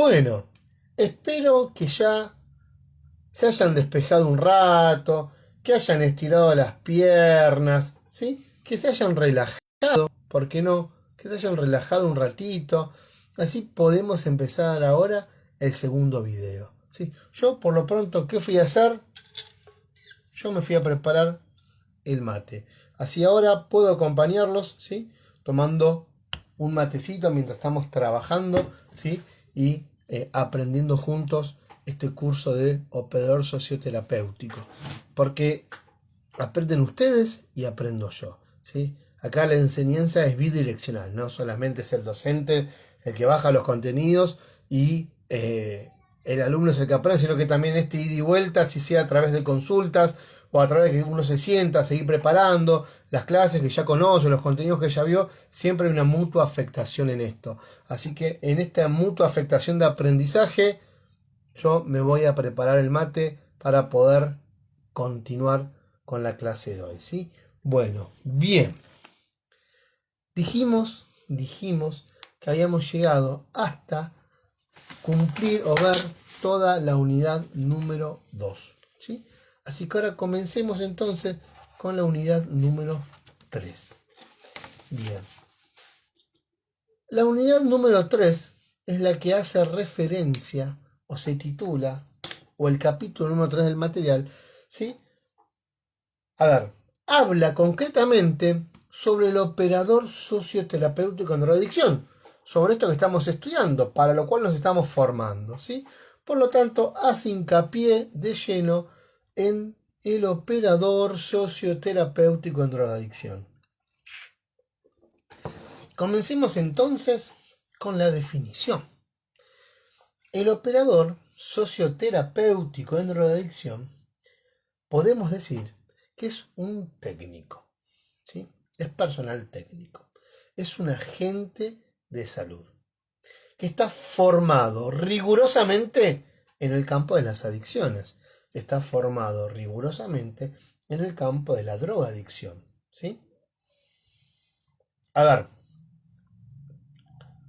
Bueno, espero que ya se hayan despejado un rato, que hayan estirado las piernas, ¿sí? Que se hayan relajado, ¿por qué no? Que se hayan relajado un ratito. Así podemos empezar ahora el segundo video, ¿sí? Yo por lo pronto, ¿qué fui a hacer? Yo me fui a preparar el mate. Así ahora puedo acompañarlos, ¿sí? Tomando un matecito mientras estamos trabajando, ¿sí? Y aprendiendo juntos este curso de operador socioterapéutico. Porque aprenden ustedes y aprendo yo, ¿sí? Acá la enseñanza es bidireccional, no solamente es el docente el que baja los contenidos y el alumno es el que aprende, sino que también este ida y vuelta, si sea a través de consultas o a través de que uno se sienta a seguir preparando las clases que ya conoce, los contenidos que ya vio, siempre hay una mutua afectación en esto. Así que en esta mutua afectación de aprendizaje, yo me voy a preparar el mate para poder continuar con la clase de hoy, ¿sí? Bueno, bien. Dijimos que habíamos llegado hasta cumplir o ver toda la unidad número 2, ¿sí? Así que ahora comencemos entonces con la unidad número 3. Bien. La unidad número 3 es la que hace referencia o se titula, o el capítulo número 3 del material, ¿sí? A ver, habla concretamente sobre el operador socioterapéutico en drogadicción, sobre esto que estamos estudiando, para lo cual nos estamos formando, ¿sí? Por lo tanto, hace hincapié de lleno en el operador socioterapéutico en drogadicción. Comencemos entonces con la definición. El operador socioterapéutico en drogadicción, podemos decir que es un técnico, ¿sí? Es personal técnico, es un agente de salud que está formado rigurosamente en el campo de las adicciones, está formado rigurosamente en el campo de la drogadicción, ¿sí? A ver,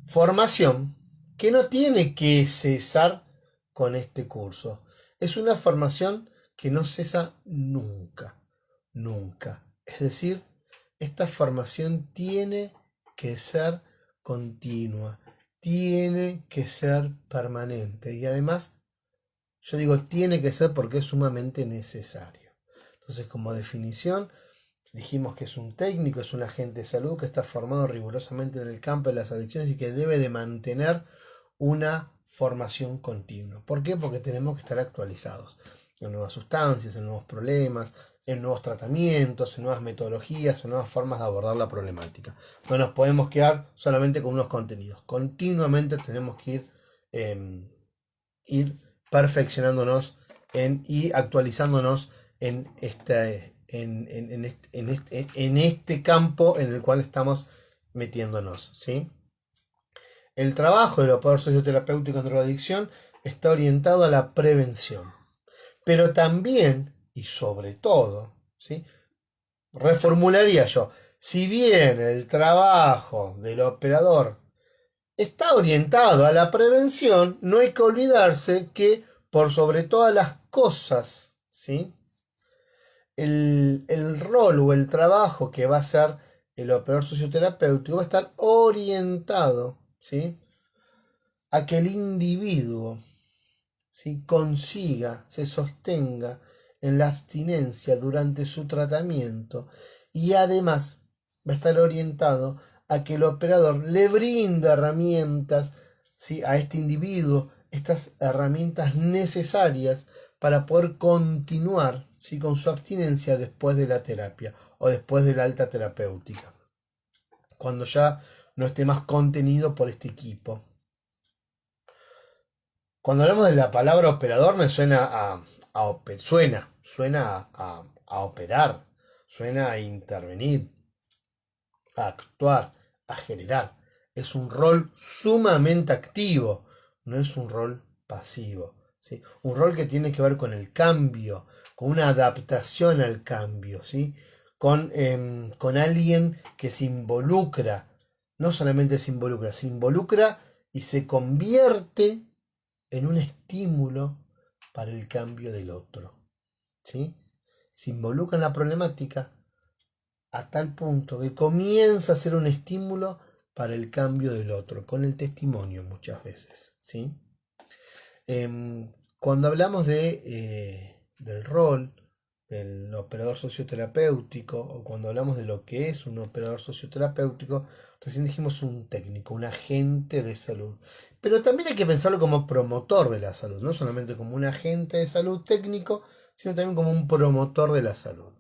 formación que no tiene que cesar con este curso. Es una formación que no cesa nunca, nunca. Es decir, esta formación tiene que ser continua, tiene que ser permanente y además, yo digo tiene que ser porque es sumamente necesario. Entonces, como definición, dijimos que es un técnico, es un agente de salud que está formado rigurosamente en el campo de las adicciones y que debe de mantener una formación continua. ¿Por qué? Porque tenemos que estar actualizados en nuevas sustancias, en nuevos problemas, en nuevos tratamientos, en nuevas metodologías, en nuevas formas de abordar la problemática. No nos podemos quedar solamente con unos contenidos. Continuamente tenemos que ir perfeccionándonos y actualizándonos en este campo en el cual estamos metiéndonos, ¿sí? El trabajo del operador socioterapéutico en drogadicción está orientado a la prevención, pero también y sobre todo, ¿sí? Reformularía yo, si bien el trabajo del operador está orientado a la prevención, no hay que olvidarse que por sobre todas las cosas, ¿sí? El rol o el trabajo que va a hacer el operador socioterapéutico va a estar orientado, ¿sí? A que el individuo, ¿sí? Consiga, se sostenga en la abstinencia durante su tratamiento y además va a estar orientado a que el operador le brinda herramientas, ¿sí? A este individuo, estas herramientas necesarias para poder continuar, ¿sí? Con su abstinencia después de la terapia o después de la alta terapéutica, cuando ya no esté más contenido por este equipo. Cuando hablamos de la palabra operador me suena a operar, suena a intervenir, a actuar, a generar. Es un rol sumamente activo, no es un rol pasivo, ¿sí? Un rol que tiene que ver con el cambio, con una adaptación al cambio, ¿sí? Con alguien que se involucra, no solamente se involucra y se convierte en un estímulo para el cambio del otro, ¿sí? Se involucra en la problemática a tal punto que comienza a ser un estímulo para el cambio del otro, con el testimonio muchas veces, ¿sí? Cuando hablamos del rol del operador socioterapéutico, o cuando hablamos de lo que es un operador socioterapéutico, recién dijimos un técnico, un agente de salud. Pero también hay que pensarlo como promotor de la salud, no solamente como un agente de salud técnico, sino también como un promotor de la salud.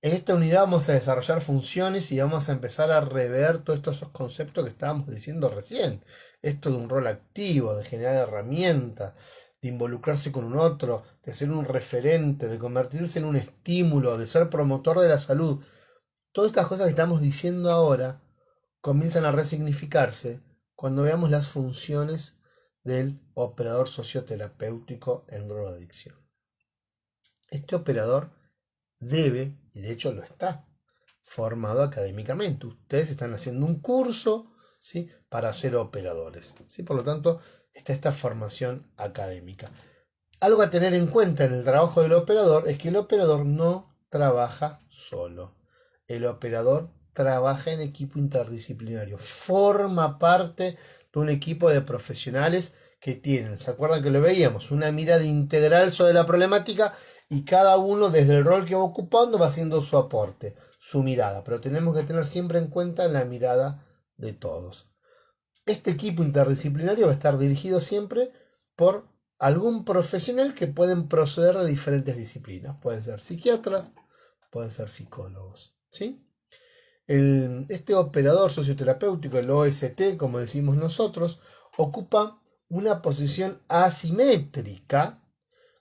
En esta unidad vamos a desarrollar funciones y vamos a empezar a rever todos estos conceptos que estábamos diciendo recién. Esto de un rol activo, de generar herramientas, de involucrarse con un otro, de ser un referente, de convertirse en un estímulo, de ser promotor de la salud. Todas estas cosas que estamos diciendo ahora comienzan a resignificarse cuando veamos las funciones del operador socioterapéutico en drogadicción. Este operador debe, y de hecho lo está, formado académicamente. Ustedes están haciendo un curso, ¿sí?, para ser operadores, ¿sí? Por lo tanto, está esta formación académica. Algo a tener en cuenta en el trabajo del operador es que el operador no trabaja solo. El operador trabaja en equipo interdisciplinario, forma parte de un equipo de profesionales que tienen, ¿se acuerdan que lo veíamos? Una mirada integral sobre la problemática y cada uno desde el rol que va ocupando va haciendo su aporte, su mirada, pero tenemos que tener siempre en cuenta la mirada de todos. Este equipo interdisciplinario va a estar dirigido siempre por algún profesional que pueden proceder de diferentes disciplinas. Pueden ser psiquiatras, pueden ser psicólogos, ¿sí? Este operador socioterapéutico, el OST, como decimos nosotros, ocupa una posición asimétrica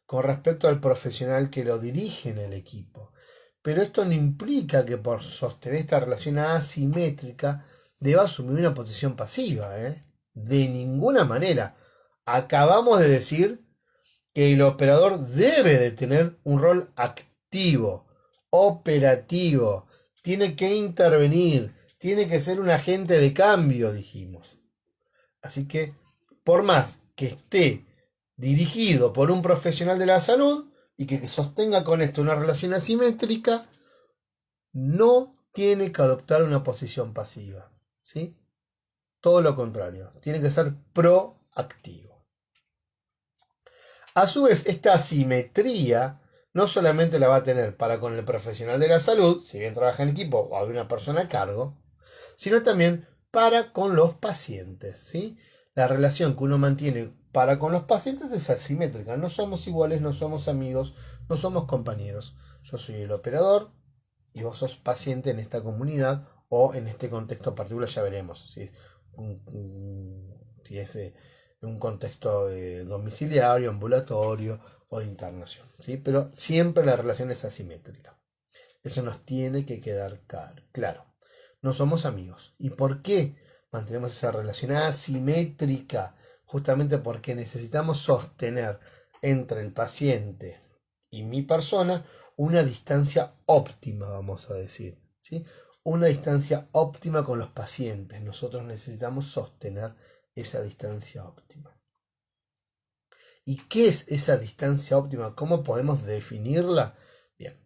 con respecto al profesional que lo dirige en el equipo. Pero esto no implica que por sostener esta relación asimétrica deba asumir una posición pasiva, ¿eh? De ninguna manera. Acabamos de decir que el operador debe de tener un rol activo, operativo, tiene que intervenir, tiene que ser un agente de cambio, dijimos. Así que, por más que esté dirigido por un profesional de la salud y que sostenga con esto una relación asimétrica, no tiene que adoptar una posición pasiva, ¿sí? Todo lo contrario, tiene que ser proactivo. A su vez, esta asimetría no solamente la va a tener para con el profesional de la salud, si bien trabaja en equipo o hay una persona a cargo, sino también para con los pacientes, ¿sí? La relación que uno mantiene para con los pacientes es asimétrica. No somos iguales, no somos amigos, no somos compañeros. Yo soy el operador y vos sos paciente en esta comunidad o en este contexto particular, ya veremos si es un contexto domiciliario, ambulatorio o de internación, ¿sí? Pero siempre la relación es asimétrica. Eso nos tiene que quedar claro. No somos amigos. ¿Y por qué mantenemos esa relación asimétrica? Justamente porque necesitamos sostener entre el paciente y mi persona una distancia óptima, vamos a decir, ¿sí? Una distancia óptima con los pacientes. Nosotros necesitamos sostener esa distancia óptima. ¿Y qué es esa distancia óptima? ¿Cómo podemos definirla? Bien.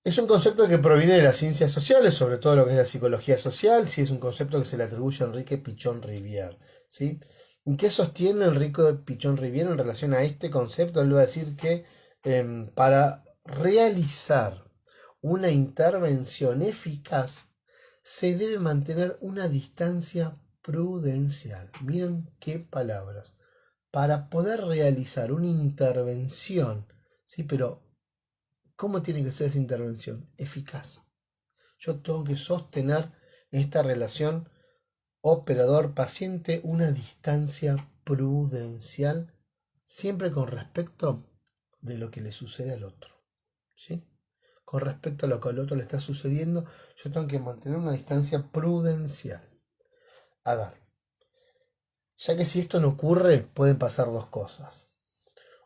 Es un concepto que proviene de las ciencias sociales, sobre todo lo que es la psicología social, sí, es un concepto que se le atribuye a Enrique Pichon Rivière, ¿sí? ¿Y qué sostiene Enrique Pichon Rivière en relación a este concepto? Él va a decir que para realizar una intervención eficaz se debe mantener una distancia prudencial. Miren qué palabras. Para poder realizar una intervención, ¿sí? Pero ¿cómo tiene que ser esa intervención? Eficaz. Yo tengo que sostener en esta relación operador-paciente una distancia prudencial siempre con respecto de lo que le sucede al otro, ¿sí? Con respecto a lo que al otro le está sucediendo, yo tengo que mantener una distancia prudencial. A ver, ya que si esto no ocurre, pueden pasar dos cosas.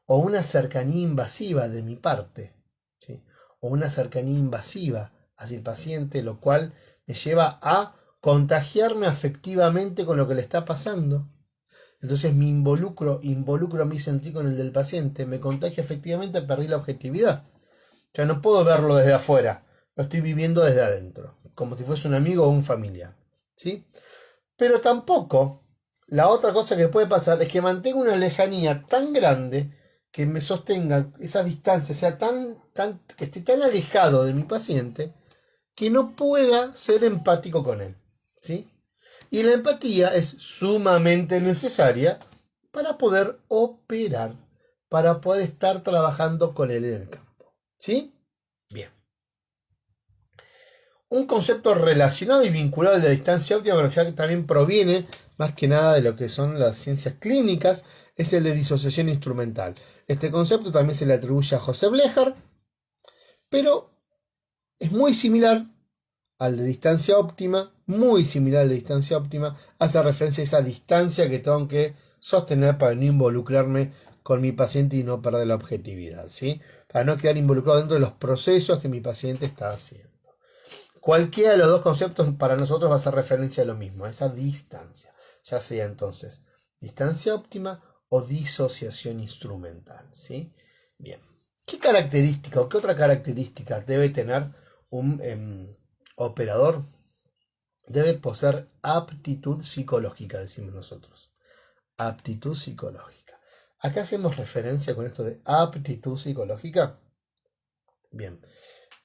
O una cercanía invasiva de mi parte, ¿sí? O una cercanía invasiva hacia el paciente, lo cual me lleva a contagiarme afectivamente con lo que le está pasando. Entonces me involucro mi sentir con el del paciente, me contagio efectivamente, perdí la objetividad. Ya no puedo verlo desde afuera, lo estoy viviendo desde adentro, como si fuese un amigo o un familiar, ¿sí? Pero tampoco, la otra cosa que puede pasar es que mantenga una lejanía tan grande que me sostenga esa distancia, sea que esté tan alejado de mi paciente que no pueda ser empático con él, ¿sí? Y la empatía es sumamente necesaria para poder operar, para poder estar trabajando con él en el campo, ¿sí? Bien. Un concepto relacionado y vinculado a la distancia óptima, pero ya que también proviene más que nada de lo que son las ciencias clínicas, es el de disociación instrumental. Este concepto también se le atribuye a José Blecher, pero es muy similar al de distancia óptima, muy similar al de distancia óptima, hace referencia a esa distancia que tengo que sostener para no involucrarme con mi paciente y no perder la objetividad, ¿sí? Para no quedar involucrado dentro de los procesos que mi paciente está haciendo. Cualquiera de los dos conceptos para nosotros va a hacer referencia a lo mismo, a esa distancia, ya sea entonces distancia óptima o disociación instrumental, ¿sí? Bien. ¿Qué característica o qué otra característica debe tener un operador? Debe poseer aptitud psicológica, decimos nosotros. Aptitud psicológica. ¿A qué hacemos referencia con esto de aptitud psicológica? Bien.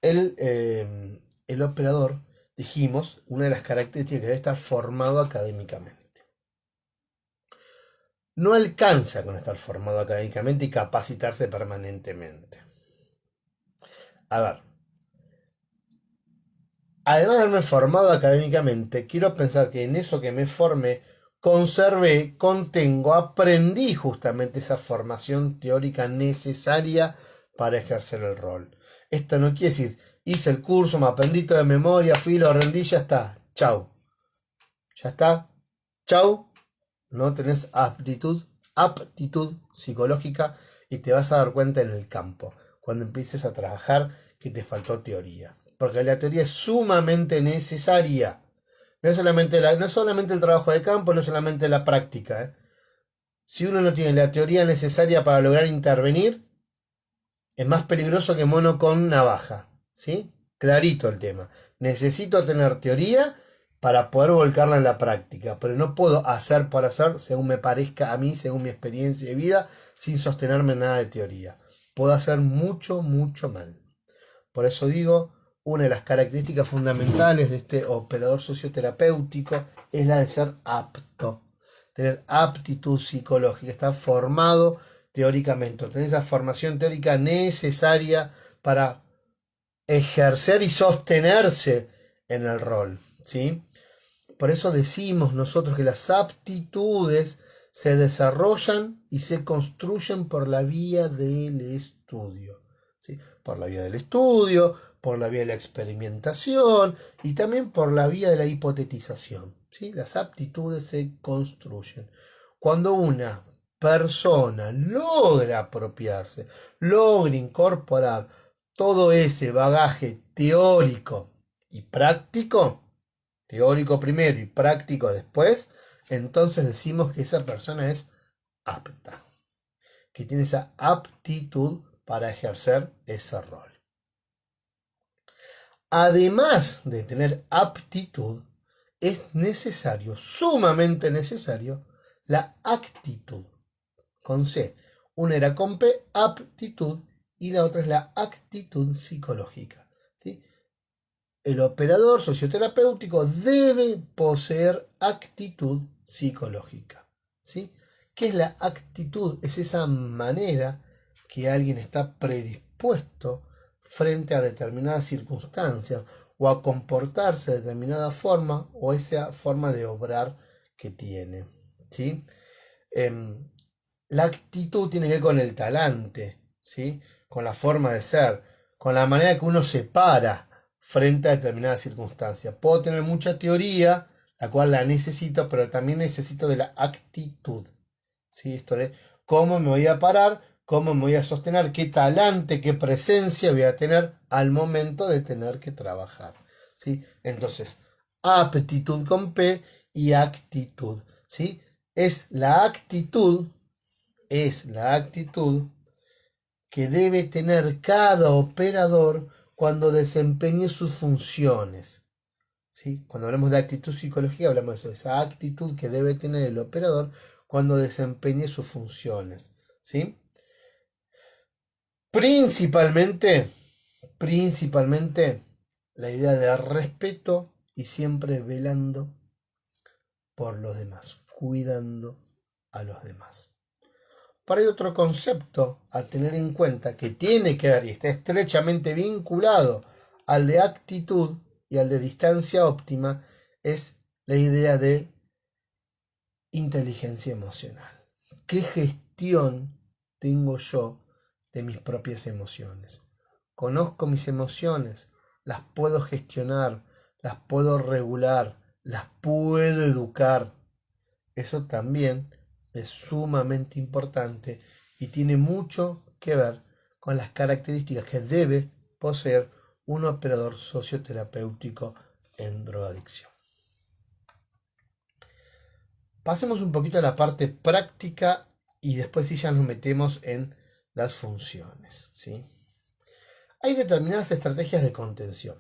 El operador, dijimos, una de las características que debe estar formado académicamente. No alcanza con estar formado académicamente y capacitarse permanentemente. A ver, además de haberme formado académicamente, quiero pensar que en eso que me formé, conservé, contengo, aprendí justamente esa formación teórica necesaria para ejercer el rol. Esto no quiere decir, hice el curso, me aprendí todo de memoria, fui, lo rendí, ya está, chau. Ya está, chau, no tenés aptitud psicológica y te vas a dar cuenta en el campo, cuando empieces a trabajar, que te faltó teoría. Porque la teoría es sumamente necesaria. No es solamente el trabajo de campo, no es solamente la práctica. Si uno no tiene la teoría necesaria para lograr intervenir, es más peligroso que mono con navaja. ¿Sí? Clarito el tema. Necesito tener teoría para poder volcarla en la práctica, pero no puedo hacer por hacer según me parezca a mí, según mi experiencia de vida, sin sostenerme en nada de teoría. Puedo hacer mucho, mucho mal. Por eso digo, una de las características fundamentales de este operador socioterapéutico es la de ser apto, tener aptitud psicológica, estar formado teóricamente, tener esa formación teórica necesaria para ejercer y sostenerse en el rol, ¿sí? Por eso decimos nosotros que las aptitudes se desarrollan y se construyen por la vía del estudio, ¿sí? Por la vía del estudio, por la vía de la experimentación y también por la vía de la hipotetización, ¿sí? Las aptitudes se construyen. Cuando una persona logra apropiarse, logra incorporar todo ese bagaje teórico y práctico, teórico primero y práctico después, entonces decimos que esa persona es apta, que tiene esa aptitud para ejercer ese rol. Además de tener aptitud, es necesario, sumamente necesario, la actitud, con C. Una era con P, aptitud, y la otra es la actitud psicológica, ¿sí? El operador socioterapéutico debe poseer actitud psicológica, ¿sí? ¿Qué es la actitud? Es esa manera que alguien está predispuesto frente a determinadas circunstancias o a comportarse de determinada forma o esa forma de obrar que tiene, ¿sí? La actitud tiene que ver con el talante, ¿sí? Con la forma de ser, con la manera que uno se para frente a determinadas circunstancias. Puedo tener mucha teoría, la cual la necesito, pero también necesito de la actitud, ¿sí? Esto de cómo me voy a parar, cómo me voy a sostener, qué talante, qué presencia voy a tener al momento de tener que trabajar, ¿sí? Entonces, aptitud con P y actitud, ¿sí? es la actitud que debe tener cada operador cuando desempeñe sus funciones. ¿Sí? Cuando hablamos de actitud psicológica, hablamos de eso, esa actitud que debe tener el operador cuando desempeñe sus funciones. ¿Sí? Principalmente, la idea de respeto y siempre velando por los demás, cuidando a los demás. Pero hay otro concepto a tener en cuenta que tiene que ver y está estrechamente vinculado al de actitud y al de distancia óptima, es la idea de inteligencia emocional. ¿Qué gestión tengo yo de mis propias emociones? Conozco mis emociones, las puedo gestionar, las puedo regular, las puedo educar. Eso también es sumamente importante y tiene mucho que ver con las características que debe poseer un operador socioterapéutico en drogadicción. Pasemos un poquito a la parte práctica y después sí ya nos metemos en las funciones, ¿sí? Hay determinadas estrategias de contención,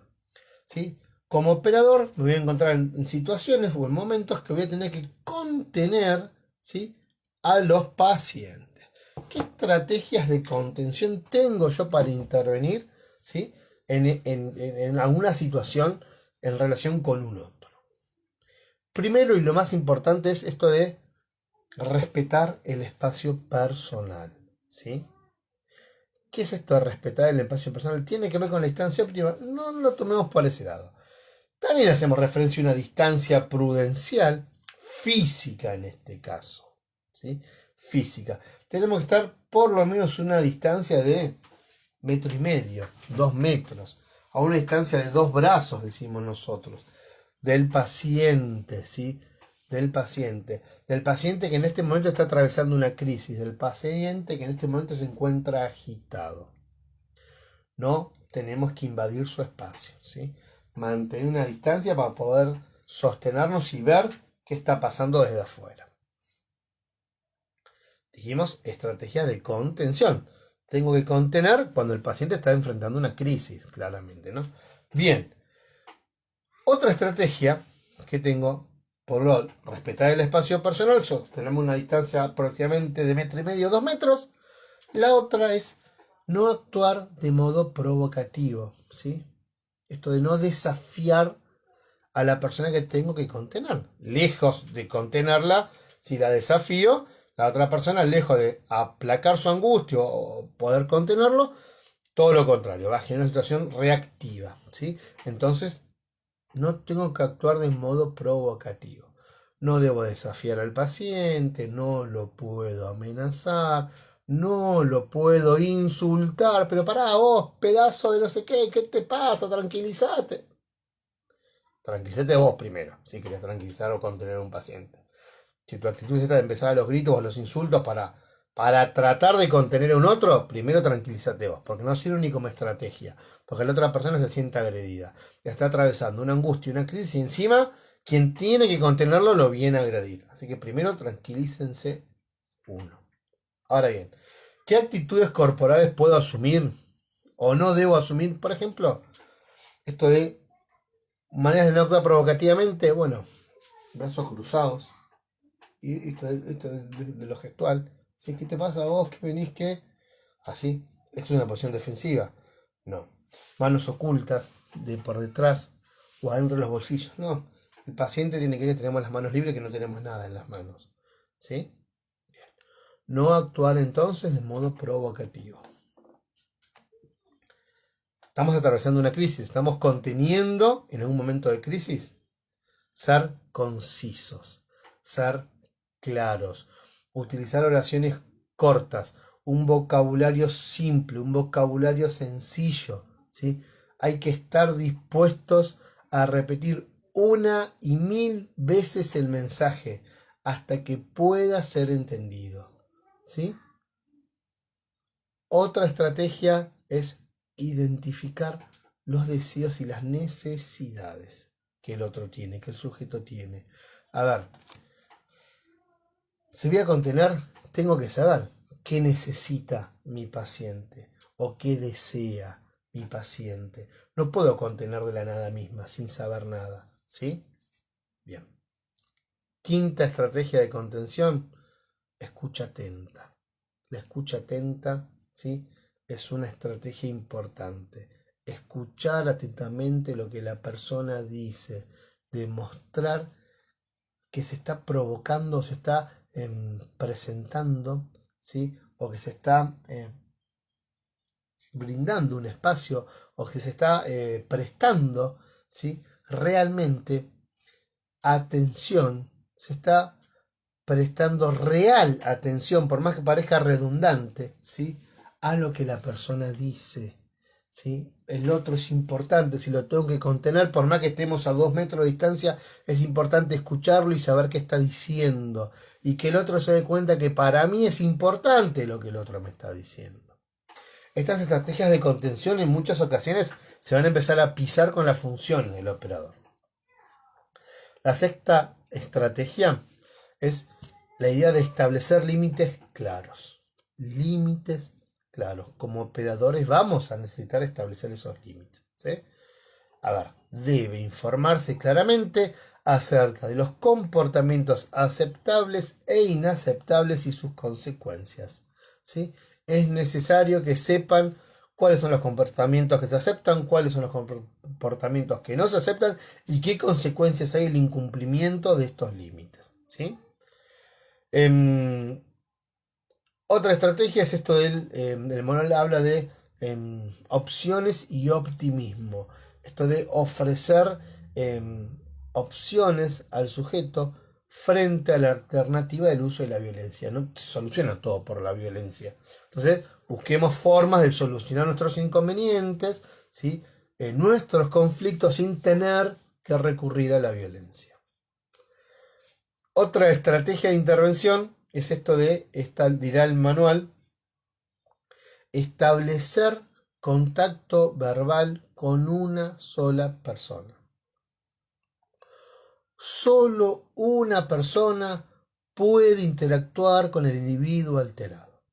¿sí? Como operador me voy a encontrar en situaciones o en momentos que voy a tener que contener, ¿sí?, a los pacientes. ¿Qué estrategias de contención tengo yo para intervenir, ¿sí?, en alguna situación en relación con un otro? Primero y lo más importante es esto de respetar el espacio personal, ¿sí? ¿Qué es esto de respetar el espacio personal? ¿Tiene que ver con la distancia óptima? No lo tomemos por ese lado. También hacemos referencia a una distancia prudencial, física en este caso, ¿sí? Física. Tenemos que estar por lo menos una distancia de 1,5 metros, 2 metros, a una distancia de 2 brazos, decimos nosotros, del paciente, ¿sí? Del paciente que en este momento está atravesando una crisis, del paciente que en este momento se encuentra agitado. No tenemos que invadir su espacio, ¿sí? Mantener una distancia para poder sostenernos y ver qué está pasando desde afuera. Dijimos estrategia de contención. Tengo que contener cuando el paciente está enfrentando una crisis, claramente, ¿no? Bien. Otra estrategia que tengo, por respetar el espacio personal, tenemos una distancia aproximadamente de 1,5 metros, 2 metros. La otra es no actuar de modo provocativo, ¿sí? Esto de no desafiar a la persona que tengo que contener. Lejos de contenerla, si la desafío, la otra persona, lejos de aplacar su angustia o poder contenerlo, todo lo contrario, va a generar una situación reactiva, ¿sí? Entonces, no tengo que actuar de modo provocativo. No debo desafiar al paciente, no lo puedo amenazar, no lo puedo insultar. Pero pará, vos, pedazo de no sé qué, ¿qué te pasa? Tranquilízate. Tranquilízate vos primero, si querés tranquilizar o contener a un paciente. Si tu actitud es esta de empezar a los gritos o a los insultos para tratar de contener a un otro, primero tranquilízate vos, porque no sirve ni como estrategia, porque la otra persona se siente agredida, está atravesando una angustia y una crisis y encima quien tiene que contenerlo lo viene a agredir. Así que primero tranquilícense uno. Ahora bien, ¿qué actitudes corporales puedo asumir o no debo asumir? Por ejemplo, esto de maneras de no actuar provocativamente, bueno, brazos cruzados, y esto de lo gestual. ¿Sí? ¿Qué te pasa a vos? ¿Qué venís? ¿Qué? Así. Esto es una posición defensiva. No. Manos ocultas, de por detrás o adentro de los bolsillos. No. El paciente tiene que tenemos las manos libres, que no tenemos nada en las manos. ¿Sí? Bien. No actuar entonces de modo provocativo. Estamos atravesando una crisis, estamos conteniendo en algún momento de crisis. Ser concisos, ser claros, utilizar oraciones cortas, un vocabulario simple, un vocabulario sencillo, ¿sí? Hay que estar dispuestos a repetir 1 y 1000 veces el mensaje hasta que pueda ser entendido, ¿sí? Otra estrategia es identificar los deseos y las necesidades que el otro tiene, que el sujeto tiene. A ver, si voy a contener, tengo que saber qué necesita mi paciente o qué desea mi paciente. No puedo contener de la nada misma sin saber nada, ¿sí? Bien. Quinta estrategia de contención, escucha atenta. La escucha atenta, ¿sí? Es una estrategia importante. Escuchar atentamente lo que la persona dice, demostrar que se está provocando, se está presentando, ¿sí? O que se está brindando un espacio o que se está prestando, ¿sí? Realmente atención, se está prestando real atención, por más que parezca redundante, ¿sí? A lo que la persona dice, ¿sí? El otro es importante, si lo tengo que contener, por más que estemos a 2 metros de distancia, es importante escucharlo y saber qué está diciendo, y que el otro se dé cuenta que para mí es importante lo que el otro me está diciendo. Estas estrategias de contención en muchas ocasiones se van a empezar a pisar con la función del operador. La sexta estrategia es la idea de establecer límites claros. Límites claros. Como operadores vamos a necesitar establecer esos límites, ¿sí? A ver, debe informarse claramente acerca de los comportamientos aceptables e inaceptables y sus consecuencias, ¿sí? Es necesario que sepan cuáles son los comportamientos que se aceptan, cuáles son los comportamientos que no se aceptan y qué consecuencias hay el incumplimiento de estos límites, ¿sí? Otra estrategia es esto el manual habla de opciones y optimismo. Esto de ofrecer opciones al sujeto frente a la alternativa del uso de la violencia. No se soluciona todo por la violencia. Entonces, busquemos formas de solucionar nuestros inconvenientes, ¿sí? Nuestros conflictos sin tener que recurrir a la violencia. Otra estrategia de intervención es esto dirá el manual, establecer contacto verbal con una sola persona. Solo una persona puede interactuar con el individuo alterado.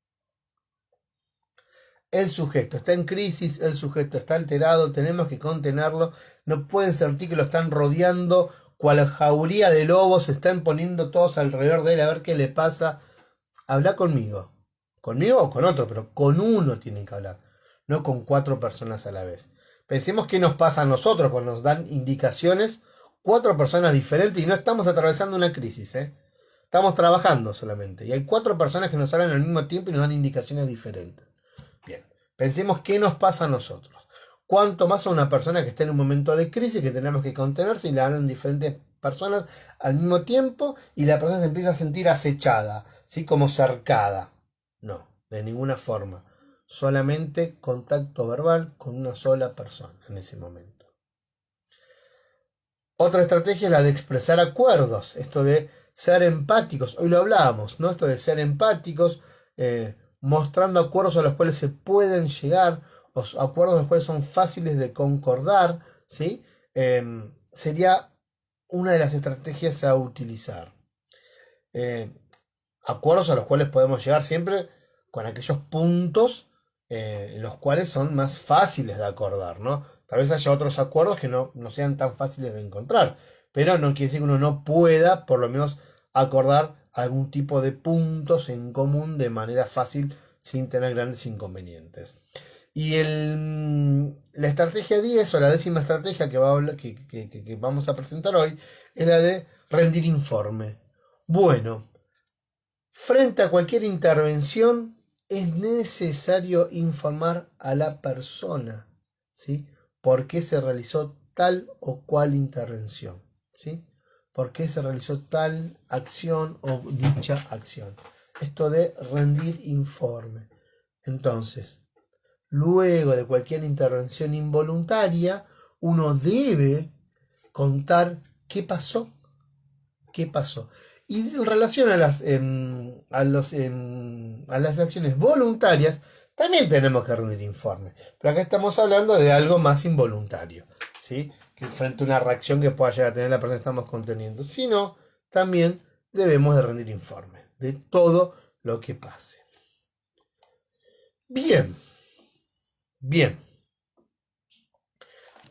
El sujeto está en crisis, el sujeto está alterado, tenemos que contenerlo, no pueden sentir que lo están rodeando, cual jauría de lobos, se están poniendo todos alrededor de él a ver qué le pasa. Habla conmigo o con otro, pero con uno tienen que hablar, no con 4 personas a la vez. Pensemos qué nos pasa a nosotros cuando nos dan indicaciones 4 personas diferentes y no estamos atravesando una crisis, estamos trabajando solamente y hay 4 personas que nos hablan al mismo tiempo y nos dan indicaciones diferentes. Bien, pensemos qué nos pasa a nosotros. Cuánto más a una persona que está en un momento de crisis que tenemos que contenerse y le hablan diferentes personas al mismo tiempo y la persona se empieza a sentir acechada, ¿sí? Como cercada. No, de ninguna forma. Solamente contacto verbal con una sola persona en ese momento. Otra estrategia es la de expresar acuerdos, esto de ser empáticos. Hoy lo hablábamos, ¿no? Esto de ser empáticos, mostrando acuerdos a los cuales se pueden llegar, o acuerdos a los cuales son fáciles de concordar, ¿sí? Sería una de las estrategias a utilizar. Acuerdos a los cuales podemos llegar siempre con aquellos puntos en los cuales son más fáciles de acordar, ¿no? Tal vez haya otros acuerdos que no sean tan fáciles de encontrar, pero no quiere decir que uno no pueda, por lo menos, acordar algún tipo de puntos en común de manera fácil sin tener grandes inconvenientes. Y la estrategia 10 o la 10ª estrategia que vamos a presentar hoy es la de rendir informe. Bueno, frente a cualquier intervención es necesario informar a la persona, ¿sí? ¿Por qué se realizó tal o cual intervención? ¿Sí? ¿Por qué se realizó tal acción o dicha acción? Esto de rendir informe. Entonces, luego de cualquier intervención involuntaria, uno debe contar qué pasó. ¿Qué pasó? Y en relación a las acciones voluntarias, también tenemos que rendir informe. Pero acá estamos hablando de algo más involuntario, ¿sí? Que frente a una reacción que pueda llegar a tener la persona que estamos conteniendo. Sino también debemos de rendir informe de todo lo que pase. Bien.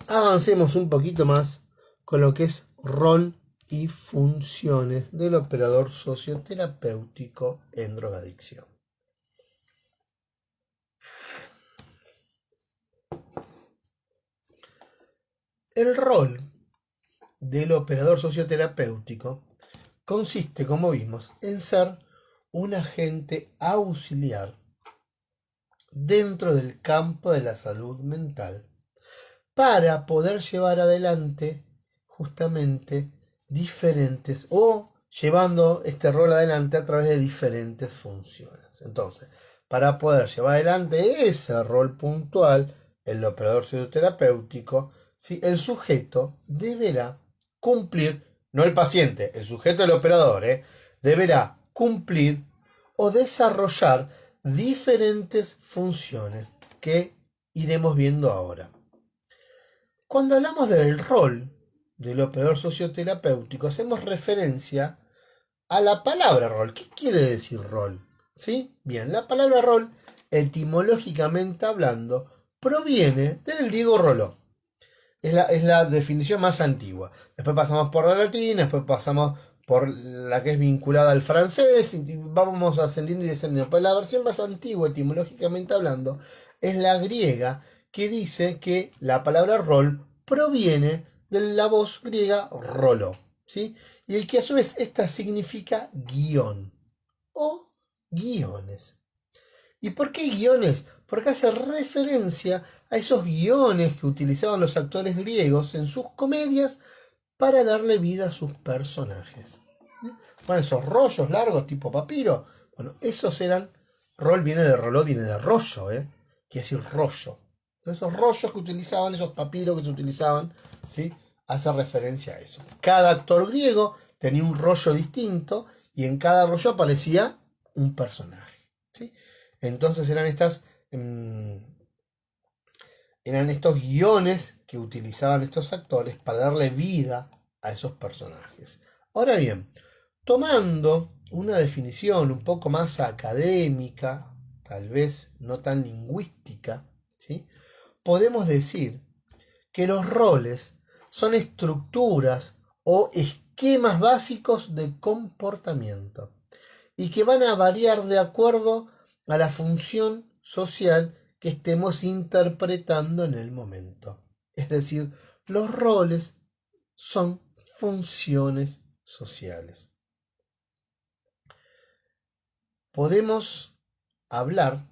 Avancemos un poquito más con lo que es rol y funciones del operador socioterapéutico en drogadicción. El rol del operador socioterapéutico consiste, como vimos, en ser un agente auxiliar dentro del campo de la salud mental para poder llevar adelante justamente diferentes o llevando este rol adelante a través de diferentes funciones. Entonces, para poder llevar adelante ese rol puntual, el operador socioterapéutico, ¿sí? El sujeto deberá cumplir, no el paciente, el sujeto del operador, deberá cumplir o desarrollar diferentes funciones que iremos viendo ahora. Cuando hablamos del rol del operador socioterapéutico, hacemos referencia a la palabra rol. ¿Qué quiere decir rol? ¿Sí? Bien, la palabra rol, etimológicamente hablando, proviene del griego roló. Es la definición más antigua. Después pasamos por la latina, después pasamos por la que es vinculada al francés, y vamos ascendiendo y descendiendo. Pero la versión más antigua, etimológicamente hablando, es la griega, que dice que la palabra rol proviene de la voz griega rollo, ¿sí? Y el que a su vez esta significa guión o guiones. ¿Y por qué guiones? Porque hace referencia a esos guiones que utilizaban los actores griegos en sus comedias para darle vida a sus personajes. Bueno, esos rollos largos tipo papiro, bueno, esos eran, rol viene de rollo, viene de rollo, quiere decir rollo. Esos rollos que utilizaban, esos papiros que se utilizaban, ¿sí? Hace referencia a eso. Cada actor griego tenía un rollo distinto y en cada rollo aparecía un personaje, ¿sí? Entonces eran estos guiones que utilizaban estos actores para darle vida a esos personajes. Ahora bien, tomando una definición un poco más académica, tal vez no tan lingüística, ¿sí? Podemos decir que los roles son estructuras o esquemas básicos de comportamiento y que van a variar de acuerdo a la función social que estemos interpretando en el momento. Es decir, los roles son funciones sociales. Podemos hablar,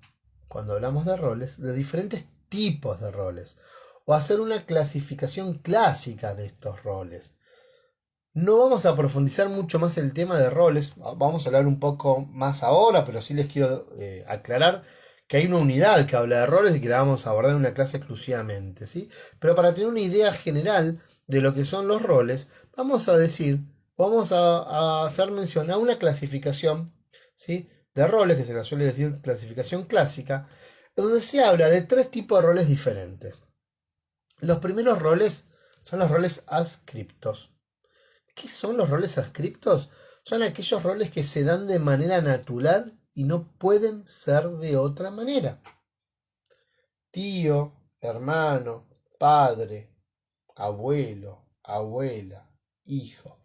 cuando hablamos de roles, de diferentes tipos de roles o hacer una clasificación clásica de estos roles. No vamos a profundizar mucho más el tema de roles, vamos a hablar un poco más ahora, pero sí les quiero aclarar que hay una unidad que habla de roles y que la vamos a abordar en una clase exclusivamente, ¿sí? Pero para tener una idea general de lo que son los roles, vamos a hacer mención a una clasificación, ¿sí? De roles, que se la suele decir clasificación clásica, donde se habla de 3 tipos de roles diferentes. Los primeros roles son los roles adscriptos. ¿Qué son los roles adscriptos? Son aquellos roles que se dan de manera natural y no pueden ser de otra manera. Tío, hermano, padre, abuelo, abuela, hijo.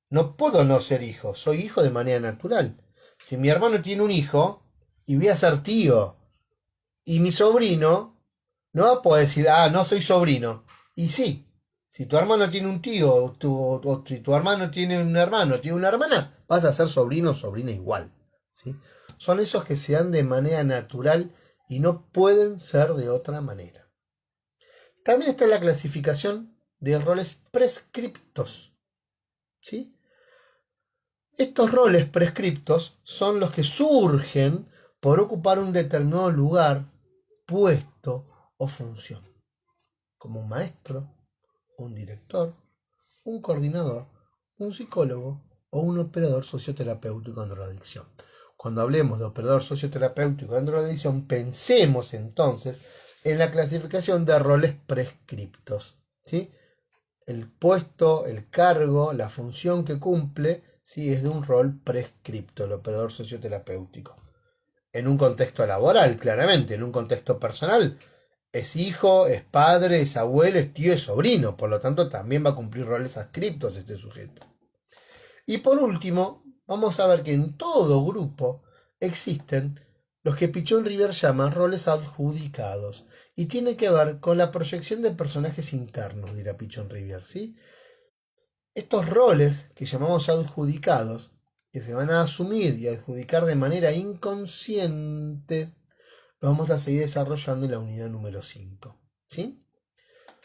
No puedo no ser hijo, soy hijo de manera natural. Si mi hermano tiene un hijo y voy a ser tío, y mi sobrino, no va a poder decir, no soy sobrino. Y sí. Si tu hermano tiene un tío o si tu hermano tiene un hermano, tiene una hermana, vas a ser sobrino o sobrina igual, ¿sí? Son esos que se dan de manera natural y no pueden ser de otra manera. También está la clasificación de roles prescriptos, ¿sí? Estos roles prescriptos son los que surgen por ocupar un determinado lugar, puesto o función, como un maestro, un director, un coordinador, un psicólogo o un operador socioterapéutico en drogadicción. Cuando hablemos de operador socioterapéutico en drogadicción, pensemos entonces en la clasificación de roles prescriptos, ¿sí? El puesto, el cargo, la función que cumple, ¿sí? Es de un rol prescripto, el operador socioterapéutico. En un contexto laboral, claramente, en un contexto personal, es hijo, es padre, es abuelo, es tío, es sobrino, por lo tanto también va a cumplir roles adscriptos este sujeto. Y por último, vamos a ver que en todo grupo existen los que Pichon Rivière llama roles adjudicados y tiene que ver con la proyección de personajes internos, dirá Pichon Rivière, ¿sí? Estos roles que llamamos adjudicados, que se van a asumir y adjudicar de manera inconsciente, los vamos a seguir desarrollando en la unidad número 5, ¿sí?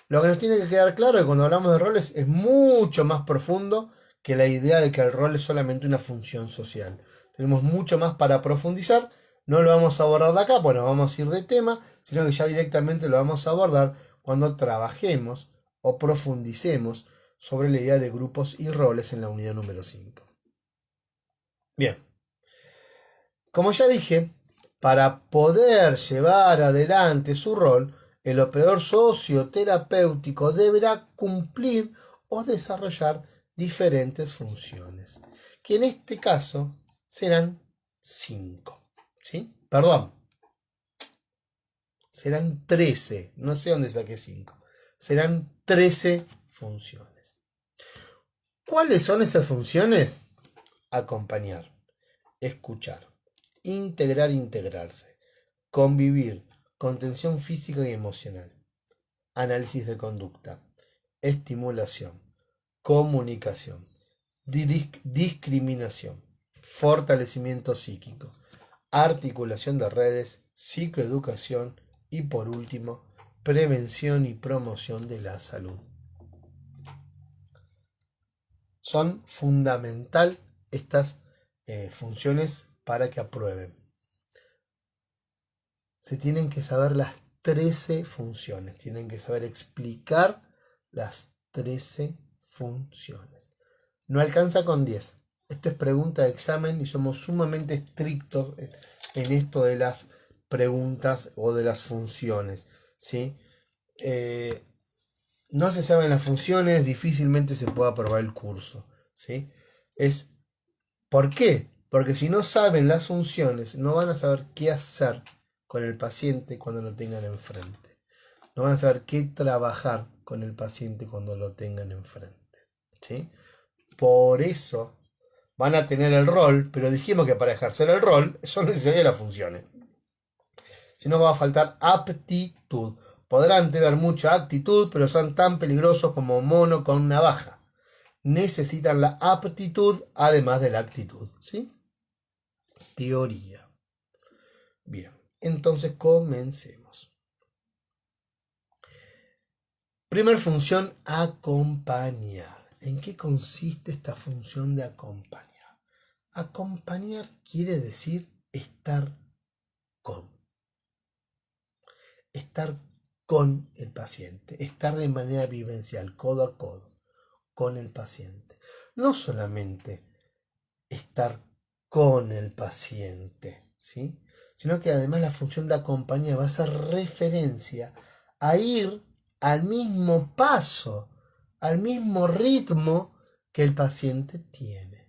Lo que nos tiene que quedar claro es que cuando hablamos de roles es mucho más profundo que la idea de que el rol es solamente una función social. Tenemos mucho más para profundizar, no lo vamos a abordar de acá, bueno, vamos a ir de tema, sino que ya directamente lo vamos a abordar cuando trabajemos o profundicemos sobre la idea de grupos y roles en la unidad número 5. Bien, como ya dije, para poder llevar adelante su rol, el operador socioterapéutico deberá cumplir o desarrollar diferentes funciones, que en este caso serán 5. ¿Sí? Perdón, serán 13. No sé dónde saqué 5. Serán 13 funciones. ¿Cuáles son esas funciones? Acompañar, escuchar, integrar, integrarse, convivir, contención física y emocional, análisis de conducta, estimulación, comunicación, discriminación, fortalecimiento psíquico, articulación de redes, psicoeducación y por último, prevención y promoción de la salud. Son fundamental estas funciones para que aprueben. Se tienen que saber las 13 funciones, tienen que saber explicar las 13 funciones. No alcanza con 10. Esto es pregunta de examen y somos sumamente estrictos en esto de las preguntas o de las funciones, ¿sí? No se saben las funciones, difícilmente se puede aprobar el curso, ¿sí? ¿Por qué? Porque si no saben las funciones, no van a saber qué hacer con el paciente cuando lo tengan enfrente. No van a saber qué trabajar con el paciente cuando lo tengan enfrente, ¿sí? Por eso van a tener el rol, pero dijimos que para ejercer el rol son necesarias las funciones. Si no, va a faltar aptitud. Podrán tener mucha actitud, pero son tan peligrosos como mono con navaja. Necesitan la aptitud además de la actitud, ¿sí? Teoría. Bien, entonces comencemos. Primer función, acompañar. ¿En qué consiste esta función de acompañar? Acompañar quiere decir estar con. Estar con el paciente, estar de manera vivencial, codo a codo, con el paciente. No solamente estar con el paciente, ¿sí? Sino que además la función de acompañar va a hacer referencia a ir al mismo paso, al mismo ritmo que el paciente tiene.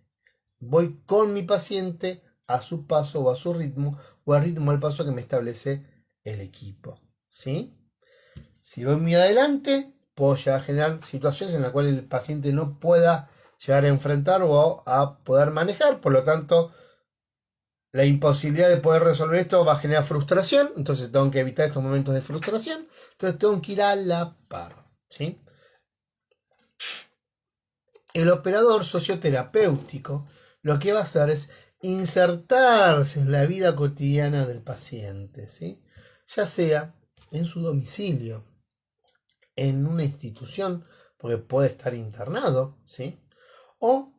Voy con mi paciente a su paso o a su ritmo o al ritmo al paso que me establece el equipo, ¿sí? Si voy muy adelante, puedo llegar a generar situaciones en las cuales el paciente no pueda llegar a enfrentar o a poder manejar, por lo tanto, la imposibilidad de poder resolver esto va a generar frustración, entonces tengo que evitar estos momentos de frustración, entonces tengo que ir a la par, ¿sí? El operador socioterapéutico lo que va a hacer es insertarse en la vida cotidiana del paciente, ¿sí? Ya sea en su domicilio, en una institución, porque puede estar internado, ¿sí? O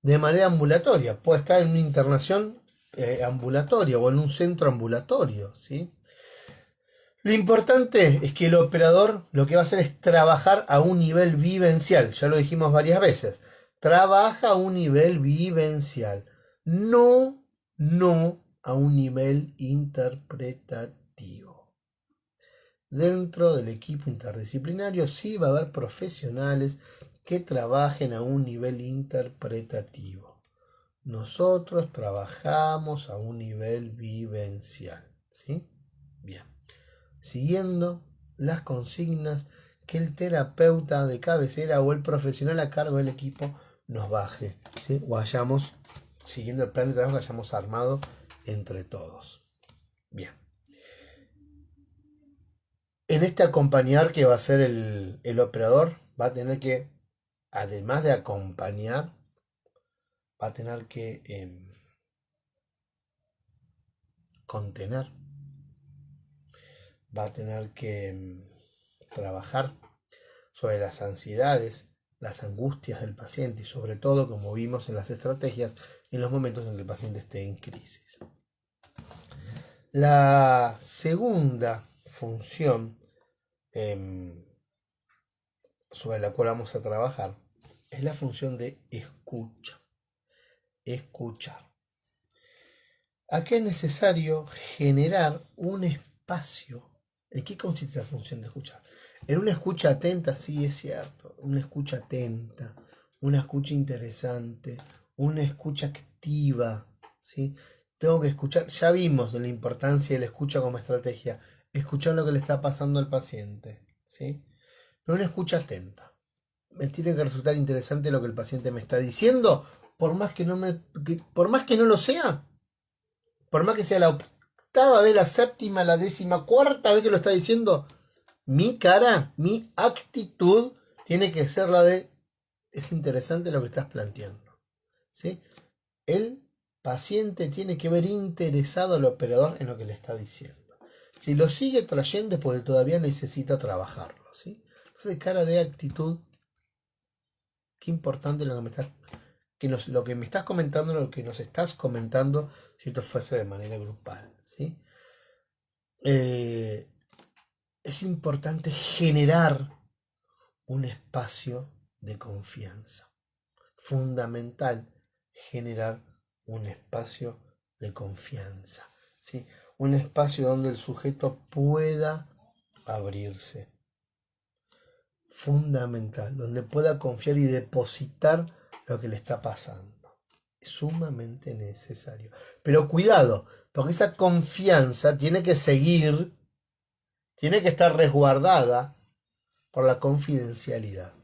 de manera ambulatoria, puede estar en una internación ambulatoria o en un centro ambulatorio, ¿sí? Lo importante es que el operador lo que va a hacer es trabajar a un nivel vivencial, ya lo dijimos varias veces, trabaja a un nivel vivencial, no a un nivel interpretativo. Dentro del equipo interdisciplinario sí va a haber profesionales que trabajen a un nivel interpretativo. Nosotros trabajamos a un nivel vivencial, ¿sí? Bien. Siguiendo las consignas que el terapeuta de cabecera o el profesional a cargo del equipo nos baje, ¿sí? O hayamos, siguiendo el plan de trabajo que hayamos armado entre todos. Bien. En este acompañar que va a ser el operador, va a tener que, además de acompañar, va a tener que contener, va a tener que trabajar sobre las ansiedades, las angustias del paciente y sobre todo, como vimos en las estrategias, en los momentos en que el paciente esté en crisis. La segunda función sobre la cual vamos a trabajar es la función de escucha. Escuchar. Acá es necesario generar un espacio. ¿En qué consiste la función de escuchar? En una escucha atenta, sí es cierto, una escucha atenta, una escucha interesante, una escucha activa, ¿sí? Tengo que escuchar, ya vimos de la importancia de la escucha como estrategia, escuchar lo que le está pasando al paciente, ¿sí? Pero una escucha atenta. Me tiene que resultar interesante lo que el paciente me está diciendo, por más que no lo sea, por más que sea la octava vez, la séptima, la 14ª vez que lo está diciendo, mi cara, mi actitud tiene que ser la de es interesante lo que estás planteando, ¿sí? El paciente tiene que ver interesado al operador en lo que le está diciendo. Si lo sigue trayendo es porque todavía necesita trabajarlo, ¿sí? Entonces, cara de actitud, qué importante lo que me estás, lo que me estás comentando, lo que nos estás comentando, si esto fuese de manera grupal, ¿sí? Es importante generar un espacio de confianza. Fundamental generar un espacio de confianza, ¿sí? Un espacio donde el sujeto pueda abrirse. Fundamental, donde pueda confiar y depositar lo que le está pasando. Es sumamente necesario. Pero cuidado, porque esa confianza tiene que seguir, tiene que estar resguardada por la confidencialidad.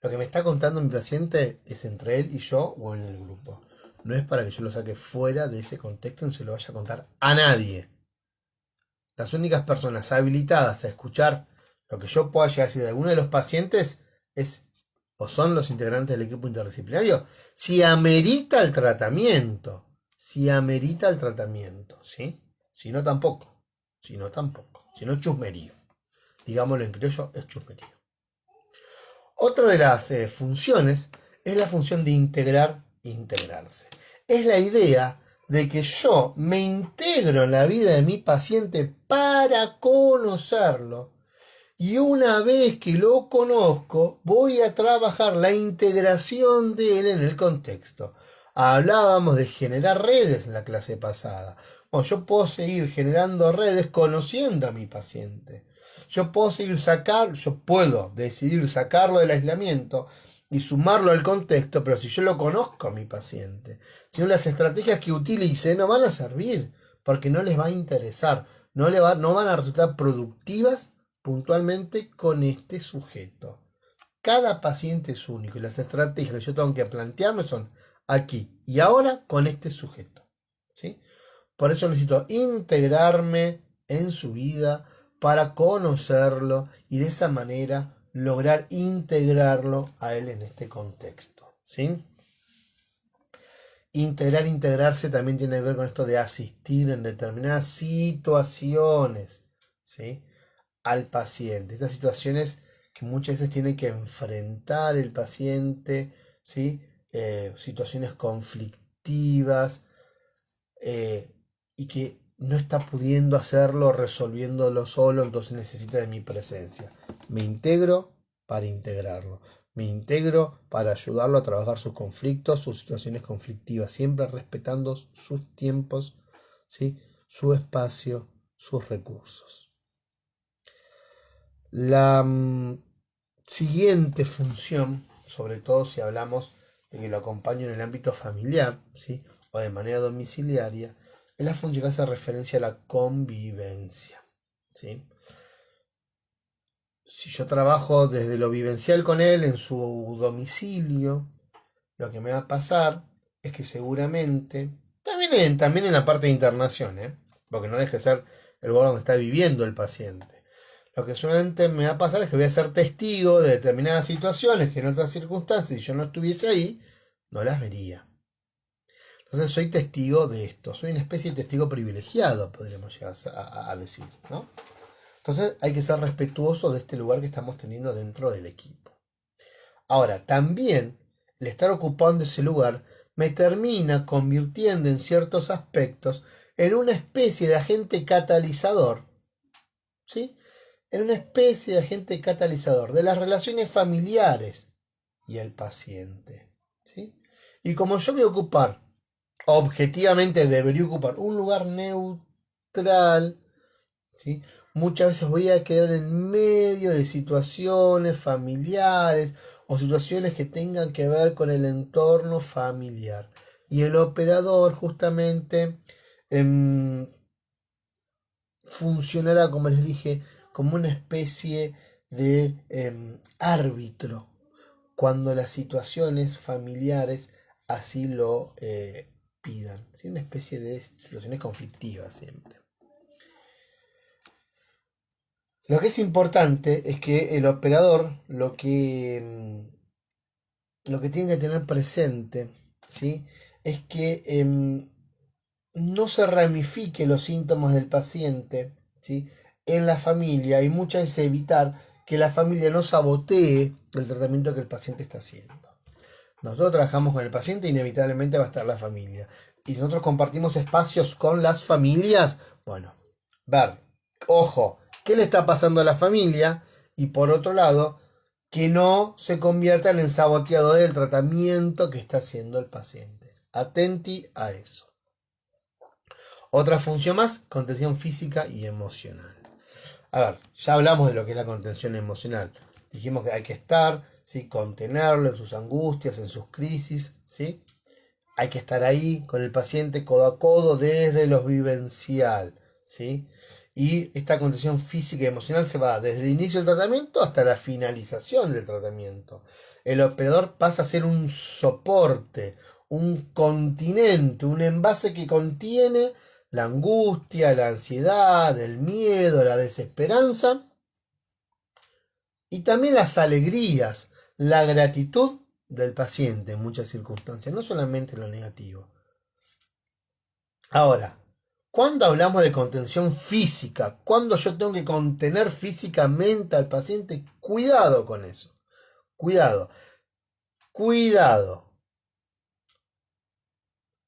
Lo que me está contando mi paciente es entre él y yo o en el grupo. No es para que yo lo saque fuera de ese contexto y no se lo vaya a contar a nadie. Las únicas personas habilitadas a escuchar lo que yo pueda llegar a decir de alguno de los pacientes es o son los integrantes del equipo interdisciplinario si amerita el tratamiento. Si amerita el tratamiento, ¿sí? Si no, tampoco. Si no, tampoco. Si no, chusmerío. Digámoslo en criollo, es chusmerío. Otra de las funciones es la función de integrar e integrarse. Es la idea de que yo me integro en la vida de mi paciente para conocerlo. Y una vez que lo conozco, voy a trabajar la integración de él en el contexto. Hablábamos de generar redes en la clase pasada. Bueno, yo puedo seguir generando redes conociendo a mi paciente. Yo puedo decidir sacarlo del aislamiento y sumarlo al contexto, pero si yo lo conozco a mi paciente, si no, las estrategias que utilice no van a servir, porque no les va a interesar, no van a resultar productivas puntualmente con este sujeto. Cada paciente es único y las estrategias que yo tengo que plantearme son aquí y ahora con este sujeto, ¿sí? Por eso necesito integrarme en su vida para conocerlo y de esa manera lograr integrarlo a él en este contexto, ¿sí? Integrarse también tiene que ver con esto de asistir en determinadas situaciones, ¿sí? Al paciente. Estas situaciones que muchas veces tiene que enfrentar el paciente, ¿sí? Situaciones conflictivas y que no está pudiendo hacerlo, resolviéndolo solo, entonces necesita de mi presencia. Me integro para integrarlo. Me integro para ayudarlo a trabajar sus conflictos, sus situaciones conflictivas, siempre respetando sus tiempos, ¿sí? Su espacio, sus recursos. La siguiente función, sobre todo si hablamos de que lo acompaño en el ámbito familiar, ¿sí? O de manera domiciliaria, es la función que hace referencia a la convivencia, ¿sí? Si yo trabajo desde lo vivencial con él en su domicilio, lo que me va a pasar es que seguramente, también en la parte de internación, porque no deja de ser el lugar donde está viviendo el paciente. Lo que seguramente me va a pasar es que voy a ser testigo de determinadas situaciones que en otras circunstancias, si yo no estuviese ahí, no las vería. Entonces soy testigo de esto, soy una especie de testigo privilegiado, podríamos llegar a decir, ¿no? Entonces hay que ser respetuoso de este lugar que estamos teniendo dentro del equipo. Ahora, también el estar ocupando ese lugar me termina convirtiendo en ciertos aspectos en una especie de agente catalizador, ¿sí? En una especie de agente catalizador de las relaciones familiares y el paciente, ¿sí? Y como yo voy a ocupar, objetivamente debería ocupar un lugar neutral, ¿sí? Muchas veces voy a quedar en medio de situaciones familiares o situaciones que tengan que ver con el entorno familiar. Y el operador justamente funcionará, como les dije, como una especie de árbitro cuando las situaciones familiares así lo pidan. ¿Sí? Una especie de situaciones conflictivas siempre. Lo que es importante es que el operador lo que tiene que tener presente, ¿sí? Es que no se ramifiquen los síntomas del paciente, ¿sí? En la familia y muchas veces evitar que la familia no sabotee el tratamiento que el paciente está haciendo. Nosotros trabajamos con el paciente, inevitablemente va a estar la familia. Y nosotros compartimos espacios con las familias. Bueno, ver, ojo, qué le está pasando a la familia y por otro lado, que no se conviertan en saboteadores del tratamiento que está haciendo el paciente. Atenti a eso. Otra función más, contención física y emocional. A ver, ya hablamos de lo que es la contención emocional. Dijimos que hay que estar, ¿sí? Contenerlo en sus angustias, en sus crisis, ¿sí? Hay que estar ahí con el paciente codo a codo desde lo vivencial, ¿sí? Y esta contención física y emocional se va desde el inicio del tratamiento hasta la finalización del tratamiento. El operador pasa a ser un soporte, un continente, un envase que contiene la angustia, la ansiedad, el miedo, la desesperanza y también las alegrías, la gratitud del paciente en muchas circunstancias, no solamente lo negativo. Ahora, cuando hablamos de contención física, cuando yo tengo que contener físicamente al paciente, cuidado con eso. Cuidado. Cuidado.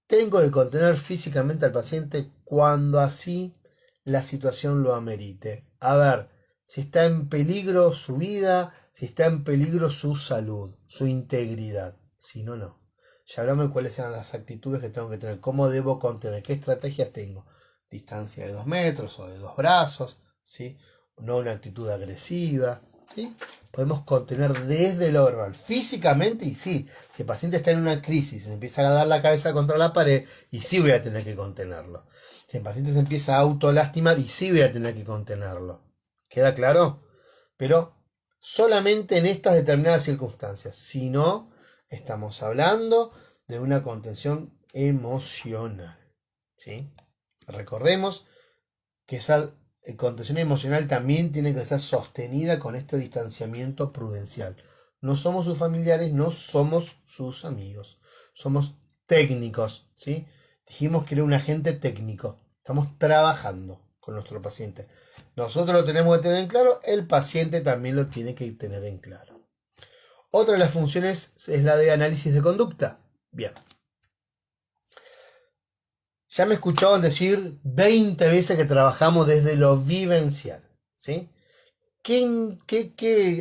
Tengo que contener físicamente al paciente cuando así la situación lo amerite. A ver, si está en peligro su vida, si está en peligro su salud, su integridad. Si no, no. Ya hablame cuáles eran las actitudes que tengo que tener, cómo debo contener, qué estrategias tengo. Distancia de 2 metros o de 2 brazos, ¿sí? No una actitud agresiva, ¿sí? Podemos contener desde lo verbal, físicamente, y sí, si el paciente está en una crisis, se empieza a dar la cabeza contra la pared, y sí voy a tener que contenerlo. Si el paciente se empieza a autolastimar, y sí voy a tener que contenerlo. ¿Queda claro? Pero solamente en estas determinadas circunstancias. Si no, estamos hablando de una contención emocional, ¿sí? Recordemos que esa contención emocional también tiene que ser sostenida con este distanciamiento prudencial. No somos sus familiares, no somos sus amigos. Somos técnicos, ¿sí? Dijimos que era un agente técnico. Estamos trabajando con nuestro paciente. Nosotros lo tenemos que tener en claro, el paciente también lo tiene que tener en claro. Otra de las funciones es la de análisis de conducta. Bien. Ya me escuchaban decir 20 veces que trabajamos desde lo vivencial, ¿sí?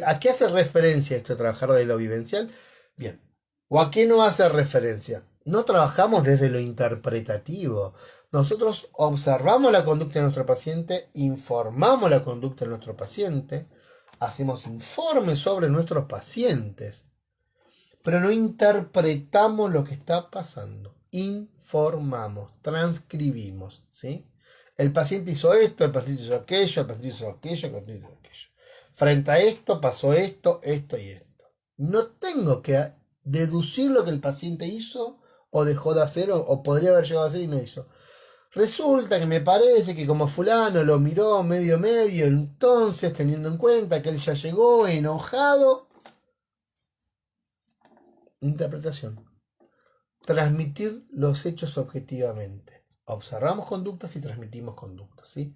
¿A qué hace referencia esto de trabajar desde lo vivencial? Bien. ¿O a qué no hace referencia? No trabajamos desde lo interpretativo. Nosotros observamos la conducta de nuestro paciente, informamos la conducta de nuestro paciente, hacemos informes sobre nuestros pacientes, pero no interpretamos lo que está pasando. Informamos, transcribimos, ¿sí? El paciente hizo esto, el paciente hizo aquello, el paciente hizo aquello, el paciente hizo aquello. Frente a esto pasó esto, esto y esto. No tengo que deducir lo que el paciente hizo o dejó de hacer o podría haber llegado a hacer y no hizo. Resulta que me parece que como fulano lo miró medio, entonces teniendo en cuenta que él ya llegó enojado. Interpretación. Transmitir los hechos objetivamente. Observamos conductas y transmitimos conductas, ¿sí?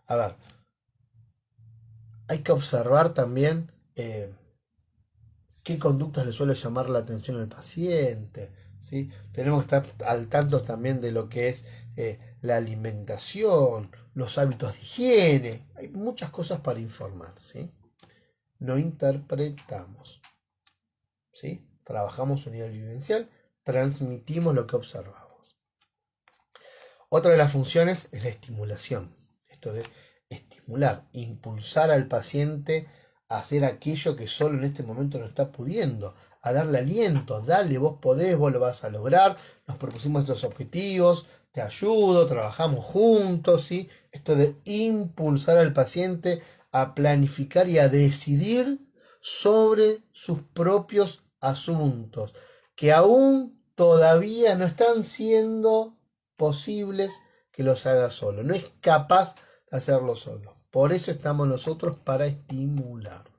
A ver, hay que observar también qué conductas le suele llamar la atención al paciente, ¿sí? Tenemos que estar al tanto también de lo que es la alimentación, los hábitos de higiene. Hay muchas cosas para informar, ¿sí? No interpretamos, ¿sí? Trabajamos un nivel vivencial, transmitimos lo que observamos. Otra de las funciones es la estimulación. Esto de estimular, impulsar al paciente a hacer aquello que solo en este momento no está pudiendo, a darle aliento, dale, vos podés, vos lo vas a lograr, nos propusimos estos objetivos, te ayudo, trabajamos juntos, ¿sí? Esto de impulsar al paciente a planificar y a decidir sobre sus propios asuntos, que aún todavía no están siendo posibles que los haga solo, no es capaz de hacerlo solo. Por eso estamos nosotros para estimularlo.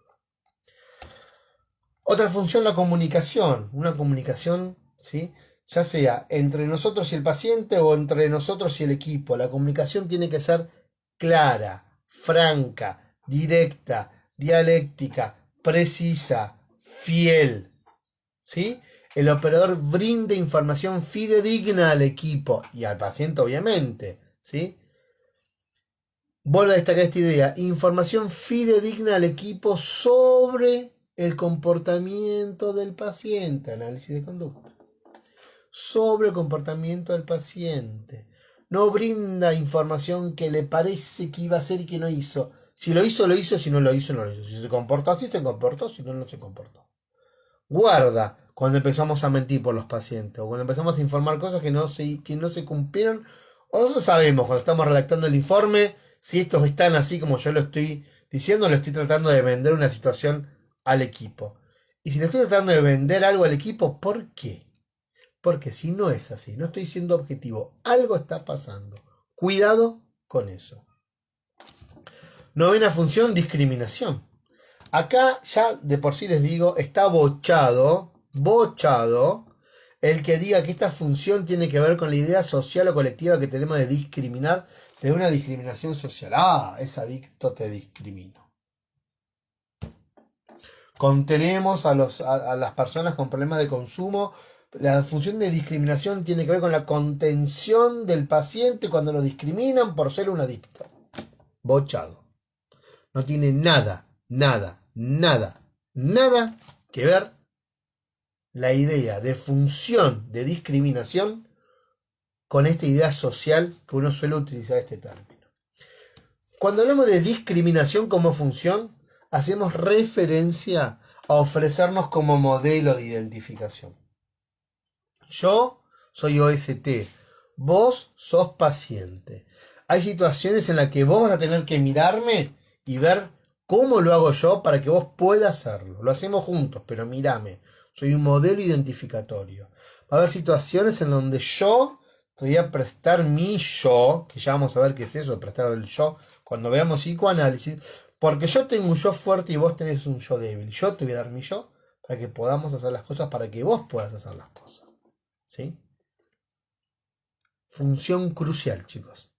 Otra función, la comunicación. Una comunicación, ¿sí? Ya sea entre nosotros y el paciente o entre nosotros y el equipo. La comunicación tiene que ser clara, franca, directa, dialéctica, precisa, fiel, ¿sí? El operador brinde información fidedigna al equipo y al paciente, obviamente, ¿sí? Vuelvo a destacar esta idea. Información fidedigna al equipo sobre el comportamiento del paciente. Análisis de conducta. Sobre el comportamiento del paciente. No brinda información que le parece que iba a hacer y que no hizo. Si lo hizo, lo hizo. Si no lo hizo, no lo hizo. Si se comportó así, se comportó. Si no, no se comportó. Guarda cuando empezamos a mentir por los pacientes. O cuando empezamos a informar cosas que no se cumplieron. O nosotros sabemos cuando estamos redactando el informe si estos están así como yo lo estoy diciendo, le estoy tratando de vender una situación al equipo. Y si le estoy tratando de vender algo al equipo, ¿por qué? Porque si no es así, no estoy siendo objetivo, algo está pasando. Cuidado con eso. Novena función, discriminación. Acá ya de por sí les digo, está bochado el que diga que esta función tiene que ver con la idea social o colectiva que tenemos de discriminar, de una discriminación social. Ah, es adicto, te discrimino. Contenemos a las personas con problemas de consumo. La función de discriminación tiene que ver con la contención del paciente cuando lo discriminan por ser un adicto. Bochado. No tiene nada que ver la idea de función de discriminación con esta idea social que uno suele utilizar este término. Cuando hablamos de discriminación como función, hacemos referencia a ofrecernos como modelo de identificación. Yo soy OST, vos sos paciente. Hay situaciones en las que vos vas a tener que mirarme y ver cómo lo hago yo para que vos puedas hacerlo. Lo hacemos juntos, pero mírame. Soy un modelo identificatorio. Va a haber situaciones en donde yo te voy a prestar mi yo, que ya vamos a ver qué es eso de prestar el yo, cuando veamos psicoanálisis, porque yo tengo un yo fuerte y vos tenés un yo débil. Yo te voy a dar mi yo para que podamos hacer las cosas, para que vos puedas hacer las cosas. ¿Sí? Función crucial, chicos.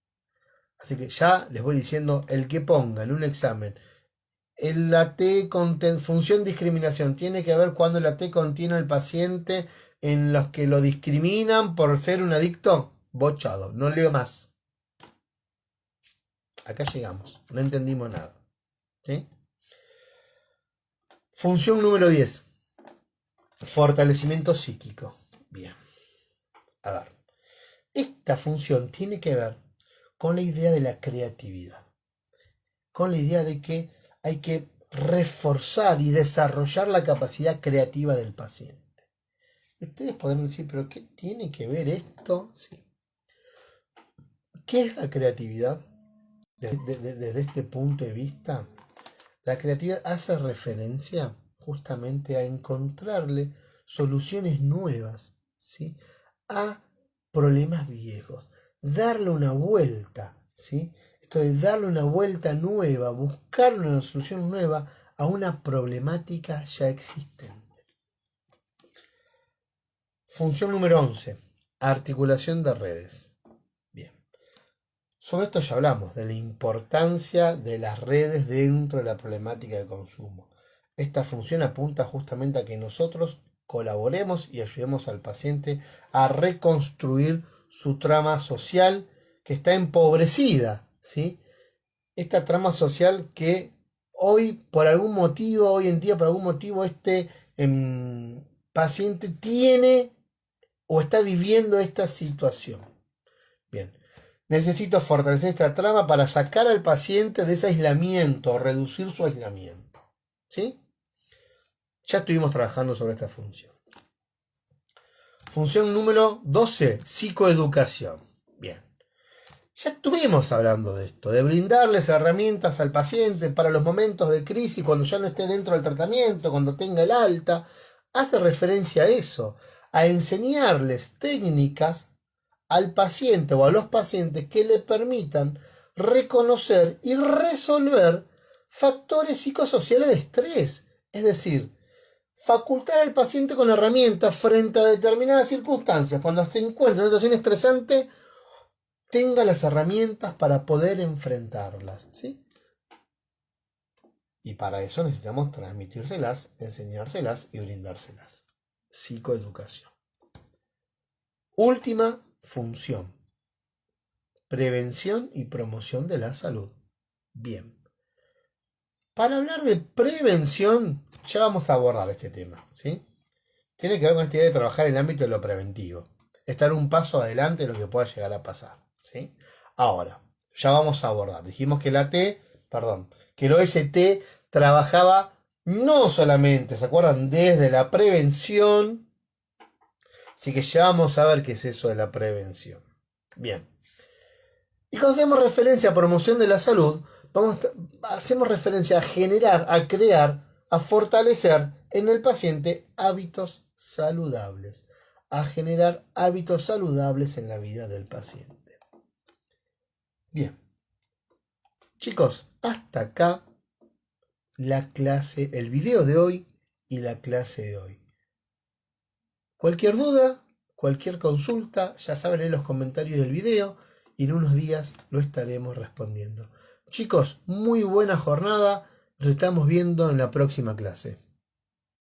Así que ya les voy diciendo, el que ponga en un examen la T función discriminación tiene que ver cuando la T contiene al paciente en los que lo discriminan por ser un adicto, bochado, no leo más. Acá llegamos, no entendimos nada. ¿Sí? Función número 10. Fortalecimiento psíquico. Bien. A ver. Esta función tiene que ver con la idea de la creatividad. Con la idea de que hay que reforzar y desarrollar la capacidad creativa del paciente. Ustedes podrán decir, ¿pero qué tiene que ver esto? Sí. ¿Qué es la creatividad? Desde este punto de vista, la creatividad hace referencia justamente a encontrarle soluciones nuevas, ¿sí?, a problemas viejos, darle una vuelta, ¿sí? Esto de darle una vuelta nueva, buscarle una solución nueva a una problemática ya existente. Función número 11, articulación de redes. Bien. Sobre esto ya hablamos, de la importancia de las redes dentro de la problemática de consumo. Esta función apunta justamente a que nosotros colaboremos y ayudemos al paciente a reconstruir su trama social que está empobrecida, ¿sí? Esta trama social que hoy en día por algún motivo este paciente tiene o está viviendo esta situación. Bien, necesito fortalecer esta trama para sacar al paciente de ese aislamiento, reducir su aislamiento, ¿sí? Ya estuvimos trabajando sobre esta función. Función número 12, psicoeducación. Bien. Ya estuvimos hablando de esto, de brindarles herramientas al paciente para los momentos de crisis, cuando ya no esté dentro del tratamiento, cuando tenga el alta. Hace referencia a eso, a enseñarles técnicas al paciente o a los pacientes que le permitan reconocer y resolver factores psicosociales de estrés. Es decir, facultar al paciente con herramientas frente a determinadas circunstancias. Cuando se encuentra en una situación estresante, tenga las herramientas para poder enfrentarlas, ¿sí? Y para eso necesitamos transmitírselas, enseñárselas y brindárselas. Psicoeducación. Última función. Prevención y promoción de la salud. Bien. Para hablar de prevención, ya vamos a abordar este tema, ¿sí? Tiene que ver con esta idea de trabajar en el ámbito de lo preventivo. Estar un paso adelante de lo que pueda llegar a pasar, ¿sí? Ahora, ya vamos a abordar. Dijimos que que el OST trabajaba no solamente, ¿se acuerdan? Desde la prevención. Así que ya vamos a ver qué es eso de la prevención. Bien. Y cuando hacemos referencia a promoción de la salud, hacemos referencia a generar, a crear, a fortalecer en el paciente hábitos saludables. A generar hábitos saludables en la vida del paciente. Bien. Chicos, hasta acá la clase, el video de hoy y la clase de hoy. Cualquier duda, cualquier consulta, ya saben, en los comentarios del video y en unos días lo estaremos respondiendo. Chicos, muy buena jornada. Nos estamos viendo en la próxima clase.